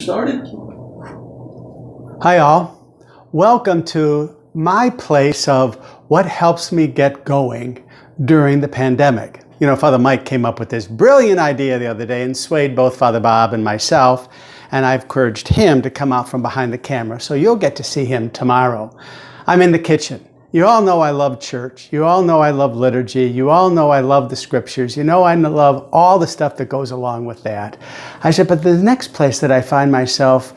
Started. Hi all, welcome to my place of what helps me get going during the pandemic. You know, Father Mike came up with this brilliant idea the other day and swayed both Father Bob and myself, and I've encouraged him to come out from behind the camera, so you'll get to see him tomorrow. I'm in the kitchen. You all know I love church. You all know I love liturgy. You all know I love the scriptures. You know I love all the stuff that goes along with that. I said, but the next place that I find myself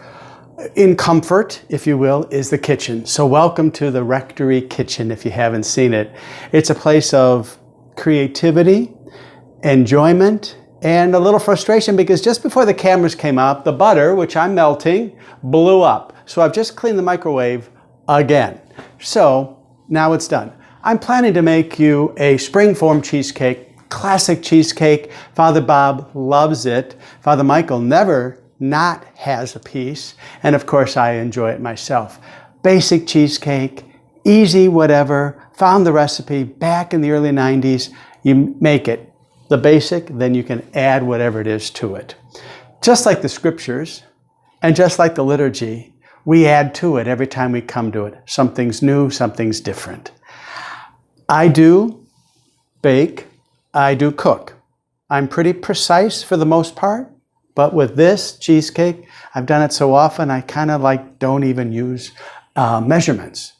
in comfort, if you will, is the kitchen. So welcome to the Rectory Kitchen if you haven't seen it. It's a place of creativity, enjoyment, and a little frustration because just before the cameras came up, the butter, which I'm melting, blew up. So I've just cleaned the microwave again. So now it's done. I'm planning to make you a springform cheesecake, classic cheesecake. Father Bob loves it. Father Michael never not has a piece. And of course, I enjoy it myself. Basic cheesecake, easy whatever. Found the recipe back in the early 90s. You make it the basic, then you can add whatever it is to it. Just like the scriptures and just like the liturgy, we add to it every time we come to it. Something's new, something's different. I do bake, I do cook. I'm pretty precise for the most part, but with this cheesecake, I've done it so often, I kind of don't even use measurements.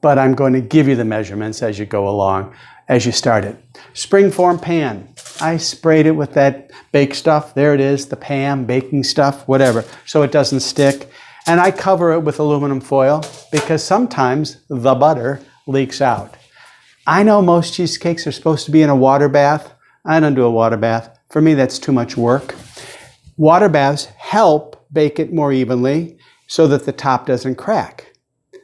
But I'm going to give you the measurements as you go along, as you start it. Springform pan. I sprayed it with that bake stuff. There it is, the pan, baking stuff, whatever, so it doesn't stick. And I cover it with aluminum foil because sometimes the butter leaks out. I know most cheesecakes are supposed to be in a water bath. I don't do a water bath. For me, that's too much work. Water baths help bake it more evenly so that the top doesn't crack.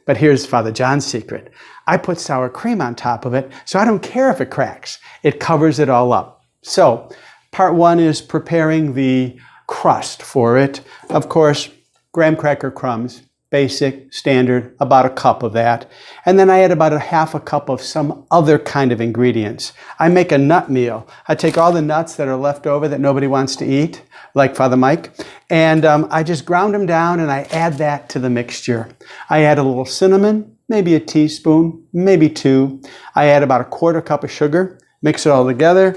But here's Father John's secret. I put sour cream on top of it, so I don't care if it cracks. It covers it all up. So part one is preparing the crust for it. Of course, graham cracker crumbs, basic, standard, about a cup of that. And then I add about a half a cup of some other kind of ingredients. I make a nut meal. I take all the nuts that are left over that nobody wants to eat, like Father Mike, and I just ground them down and I add that to the mixture. I add a little cinnamon, maybe a teaspoon, maybe two. I add about a quarter cup of sugar, mix it all together.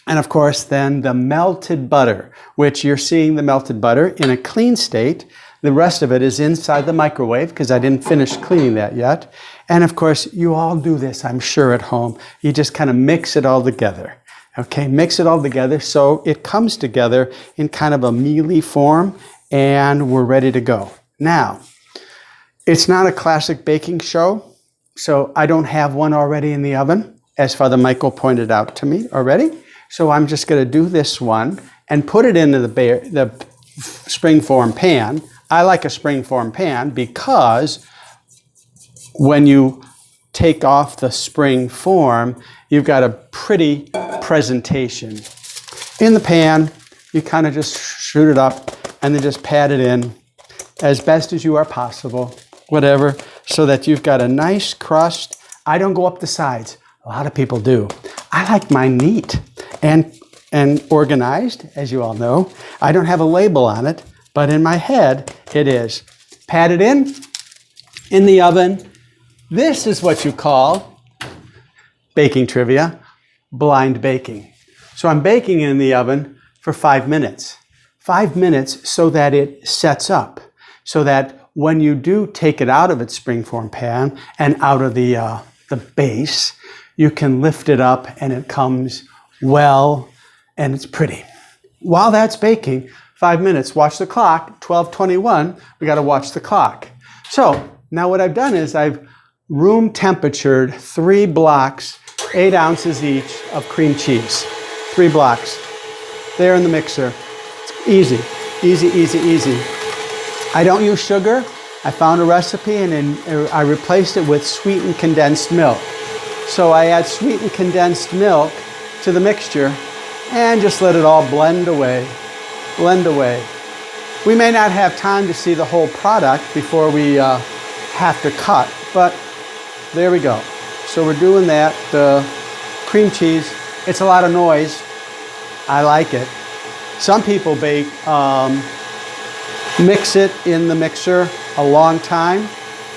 And of course, then the melted butter, which you're seeing the melted butter in a clean state. The rest of it is inside the microwave because I didn't finish cleaning that yet. And of course, you all do this, I'm sure, at home. You just kind of mix it all together. Okay, mix it all together so it comes together in kind of a mealy form and we're ready to go. Now, it's not a classic baking show, so I don't have one already in the oven, as Father Michael pointed out to me already. So I'm just going to do this one and put it into the springform pan. I like a springform pan because when you take off the spring form, you've got a pretty presentation. In the pan, you kind of just shoot it up and then just pat it in as best as you are possible, whatever, so that you've got a nice crust. I don't go up the sides. A lot of people do. I like mine neat and organized, as you all know. I don't have a label on it, but in my head, it is. Pat it in the oven. This is what you call, baking trivia, blind baking. So I'm baking in the oven for 5 minutes. 5 minutes so that it sets up, so that when you do take it out of its springform pan and out of the base, you can lift it up and it comes well and it's pretty. While that's baking, 5 minutes, watch the clock, 12:21, we got to watch the clock. So now what I've done is I've room temperatured 3 blocks, 8 ounces each of cream cheese. 3 blocks. There in the mixer. It's easy, easy, easy, easy. I don't use sugar. I found a recipe and then I replaced it with sweetened condensed milk. So I add sweetened condensed milk to the mixture and just let it all blend away. Blend away. We may not have time to see the whole product before we have to cut, but there we go. So we're doing that. The cream cheese, it's a lot of noise. I like it. Some people bake mix it in the mixer a long time.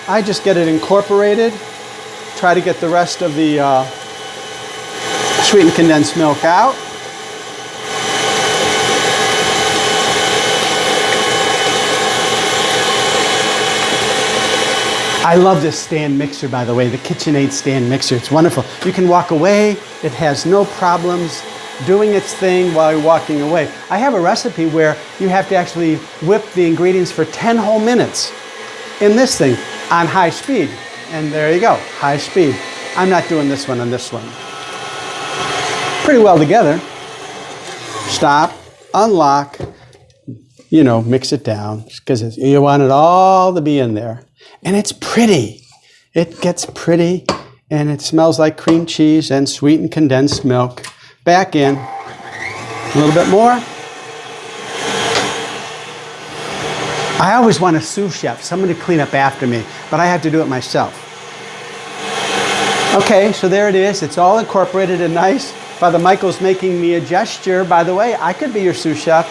I just get it incorporated, try to get the rest of the sweetened condensed milk out. I love this stand mixer, by the way, the KitchenAid stand mixer. It's wonderful. You can walk away. It has no problems doing its thing while you're walking away. I have a recipe where you have to actually whip the ingredients for 10 whole minutes in this thing on high speed. And there you go, high speed. I'm not doing this one on this one. Pretty well together. Stop, unlock, you know, mix it down because you want it all to be in there. And it's pretty. It gets pretty and it smells like cream cheese and sweetened condensed milk. Back in. A little bit more. I always want a sous chef, someone to clean up after me, but I have to do it myself. Okay, so there it is. It's all incorporated and nice. Father Michael's making me a gesture. By the way, I could be your sous chef.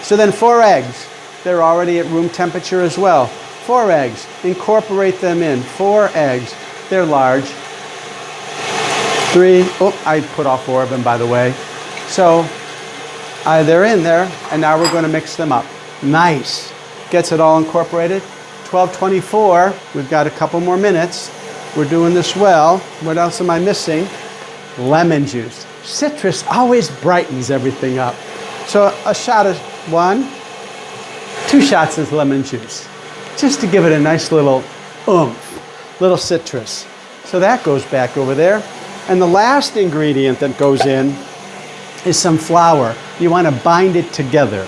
So then 4 eggs. They're already at room temperature as well. 4 eggs. Incorporate them in. 4 eggs. They're large. 3. Oh, I put all 4 of them, by the way. So they're in there, and now we're going to mix them up. Nice. Gets it all incorporated. 12:24. We've got a couple more minutes. We're doing this well. What else am I missing? Lemon juice. Citrus always brightens everything up. So a shot of 1, 2 shots of lemon juice, just to give it a nice little oomph, little citrus. So that goes back over there. And the last ingredient that goes in is some flour. You want to bind it together.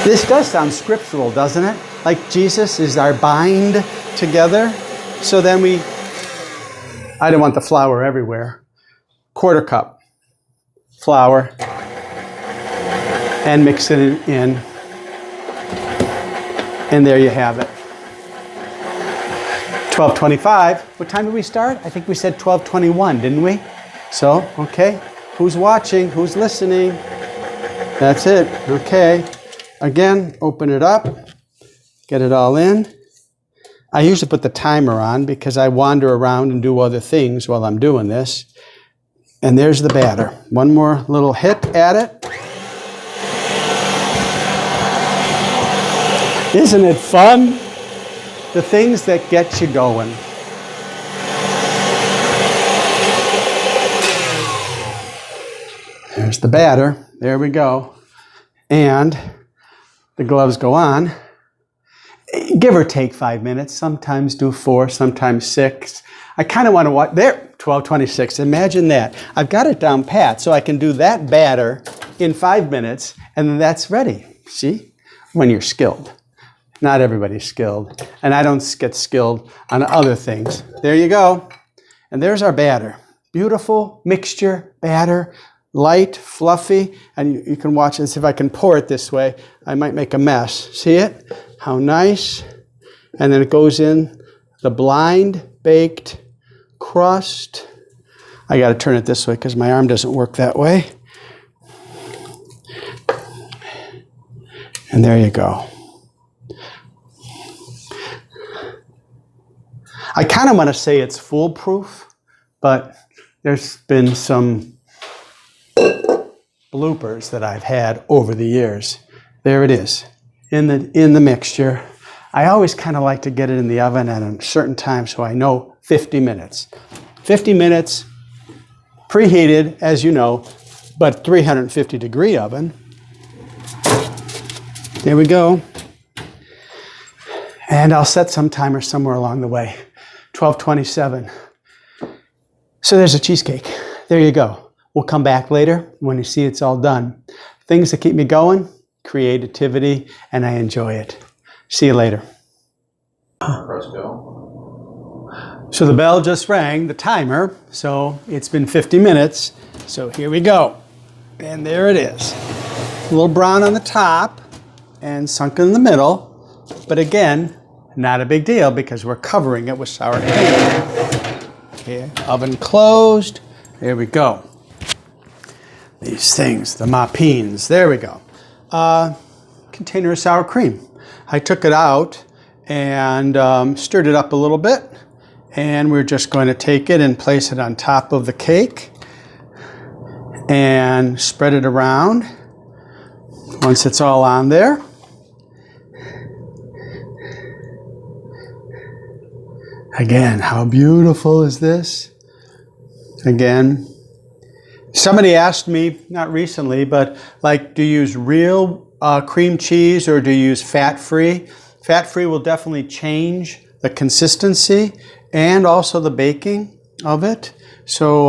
This does sound scriptural, doesn't it? Like Jesus is our bind together. So then I don't want the flour everywhere. 1/4 cup flour and mix it in. And there you have it. 12:25. What time did we start? I think we said 12:21, didn't we? So, okay. Who's watching? Who's listening? That's it. Okay. Again, open it up. Get it all in. I usually put the timer on because I wander around and do other things while I'm doing this. And there's the batter. One more little hit at it. Isn't it fun? The things that get you going. There's the batter. There we go. And the gloves go on. Give or take 5 minutes. Sometimes do 4, sometimes 6. I kind of want to watch. There, 12:26. Imagine that. I've got it down pat, so I can do that batter in 5 minutes, and then that's ready. See? When you're skilled. Not everybody's skilled. And I don't get skilled on other things. There you go. And there's our batter. Beautiful mixture batter. Light, fluffy. And you can watch this. If I can pour it this way, I might make a mess. See it? How nice. And then it goes in the blind baked crust. I got to turn it this way because my arm doesn't work that way. And there you go. I kind of want to say it's foolproof, but there's been some bloopers that I've had over the years. There it is, in the mixture. I always kind of like to get it in the oven at a certain time so I know 50 minutes. 50 minutes, preheated, as you know, but 350 degree oven. There we go. And I'll set some timer somewhere along the way. 12:27. So there's a cheesecake. There you go. We'll come back later when you see it's all done. Things that keep me going, creativity, and I enjoy it. See you later. Press go. So the bell just rang, the timer, so it's been 50 minutes. So here we go. And there it is. A little brown on the top and sunken in the middle. But again, not a big deal because we're covering it with sour cream. Okay, oven closed. There we go. These things, the mapines. There we go. container of sour cream. I took it out and stirred it up a little bit. And we're just going to take it and place it on top of the cake and spread it around once it's all on there. Again, how beautiful is this? Again, somebody asked me, not recently, but like, do you use real cream cheese or do you use fat-free? Fat-free will definitely change the consistency and also the baking of it. So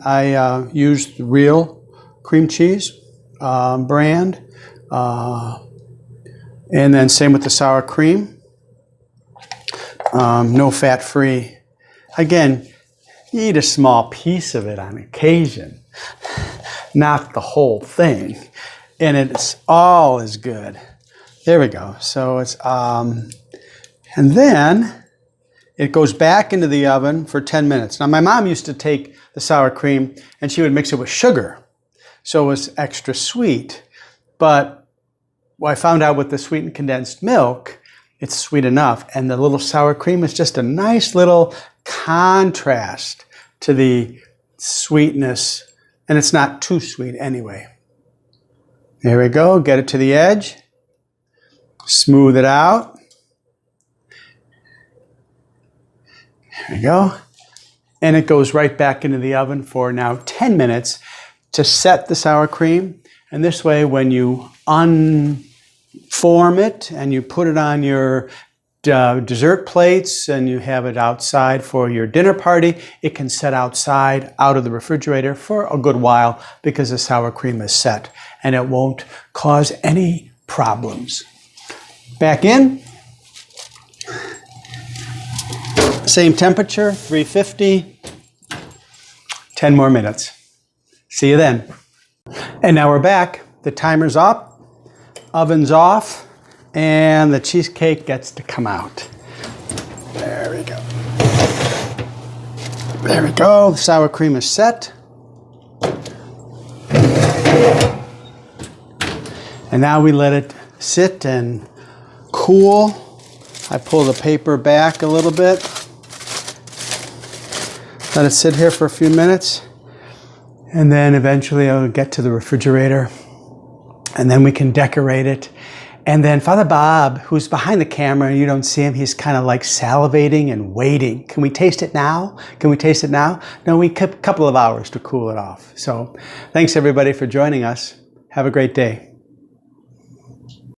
I used real cream cheese brand. And then same with the sour cream. No fat-free. Again, you eat a small piece of it on occasion, not the whole thing. And it's all as good. There we go. So it's, and then it goes back into the oven for 10 minutes. Now, my mom used to take the sour cream and she would mix it with sugar. So it was extra sweet. But what I found out with the sweetened condensed milk, it's sweet enough. And the little sour cream is just a nice little contrast to the sweetness. And it's not too sweet anyway. There we go. Get it to the edge. Smooth it out. There we go. And it goes right back into the oven for now 10 minutes to set the sour cream. And this way, when you unform it and you put it on your dessert plates and you have it outside for your dinner party, it can set outside out of the refrigerator for a good while because the sour cream is set and it won't cause any problems. Back in. Same temperature, 350. 10 more minutes. See you then. And now we're back. The timer's up, oven's off, and the cheesecake gets to come out. There we go. There we go. The sour cream is set. And now we let it sit and cool. I pull the paper back a little bit. Let it sit here for a few minutes. And then eventually I'll get to the refrigerator. And then we can decorate it. And then Father Bob, who's behind the camera, you don't see him, he's kind of like salivating and waiting. Can we taste it now? Can we taste it now? No, we kept a couple of hours to cool it off. So thanks everybody for joining us. Have a great day.